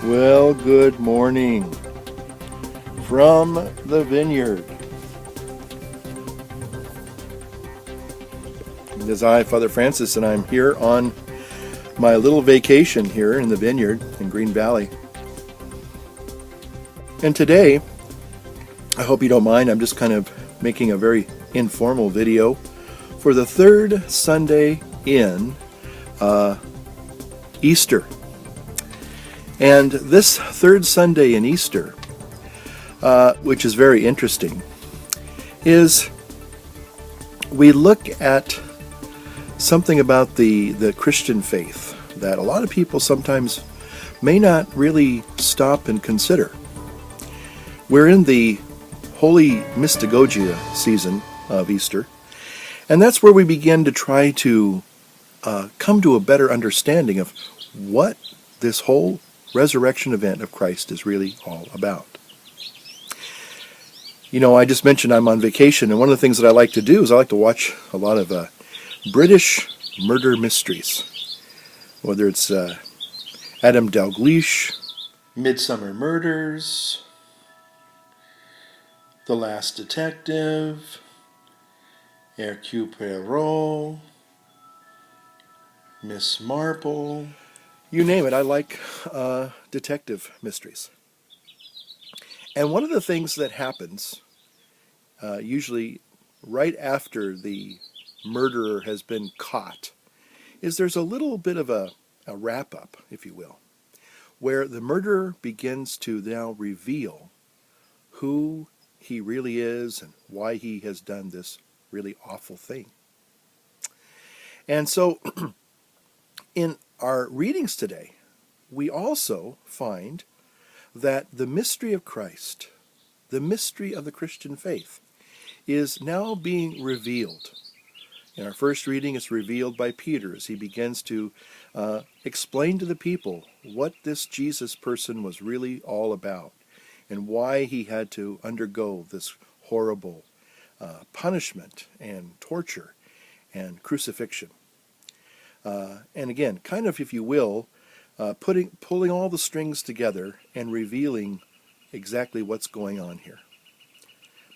Well, good morning from the vineyard. It is I, Father Francis, and I'm here on my little vacation here in the vineyard in Green Valley. And today, I hope you don't mind, I'm just kind of making a very informal video for the third Sunday in Easter. And this third Sunday in Easter, which is very interesting, is we look at something about the Christian faith that a lot of people sometimes may not really stop and consider. We're in the Holy Mystagogia season of Easter, and that's where we begin to try to come to a better understanding of what this whole resurrection event of Christ is really all about. You know, I just mentioned I'm on vacation, and one of the things that I like to do is I like to watch a lot of British murder mysteries, whether it's Adam Dalgliesh, Midsummer Murders, The Last Detective, Hercule Poirot, Miss Marple. You name it, I like detective mysteries. And one of the things that happens, usually right after the murderer has been caught, is there's a little bit of a wrap-up, if you will, where the murderer begins to now reveal who he really is and why he has done this really awful thing. And so in our readings today, we also find that the mystery of Christ, the mystery of the Christian faith, is now being revealed. In our first reading, it's revealed by Peter as he begins to explain to the people what this Jesus person was really all about and why he had to undergo this horrible punishment and torture and crucifixion. And again, kind of, if you will, pulling all the strings together and revealing exactly what's going on here.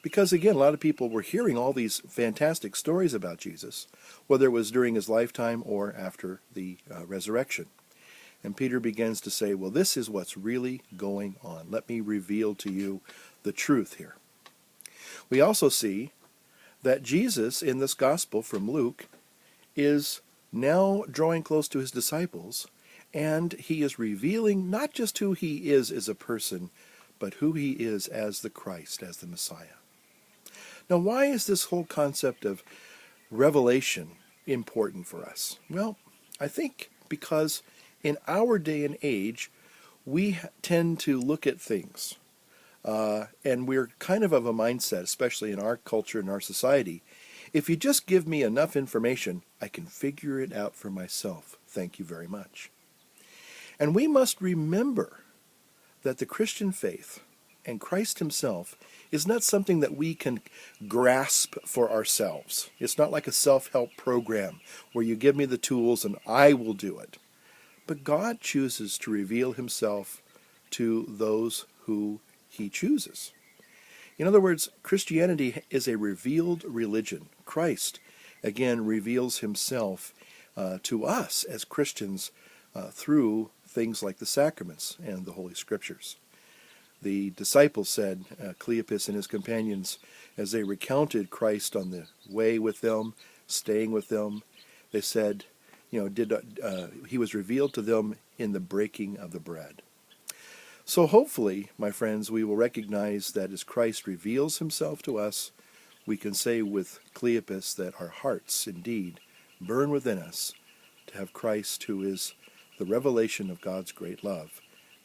Because again, a lot of people were hearing all these fantastic stories about Jesus, whether it was during his lifetime or after the resurrection. And Peter begins to say, well, this is what's really going on. Let me reveal to you the truth here. We also see that Jesus in this gospel from Luke is now drawing close to his disciples, and he is revealing not just who he is as a person, but who he is as the Christ, as the Messiah. Now, why is this whole concept of revelation important for us? Well, I think because in our day and age, we tend to look at things, and we're kind of a mindset, especially in our culture and our society. If you just give me enough information, I can figure it out for myself. Thank you very much. And we must remember that the Christian faith and Christ himself is not something that we can grasp for ourselves. It's not like a self-help program where you give me the tools and I will do it. But God chooses to reveal himself to those who he chooses. In other words, Christianity is a revealed religion. Christ, again, reveals himself to us as Christians through things like the sacraments and the Holy Scriptures. The disciples said, Cleopas and his companions, as they recounted Christ on the way with them, staying with them, they said, he was revealed to them in the breaking of the bread. So hopefully, my friends, we will recognize that as Christ reveals himself to us, we can say with Cleopas that our hearts indeed burn within us to have Christ, who is the revelation of God's great love,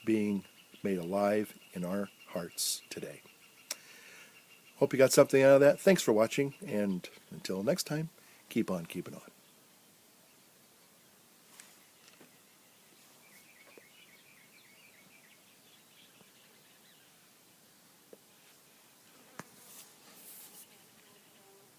being made alive in our hearts today. Hope you got something out of that. Thanks for watching, and until next time, keep on keeping on.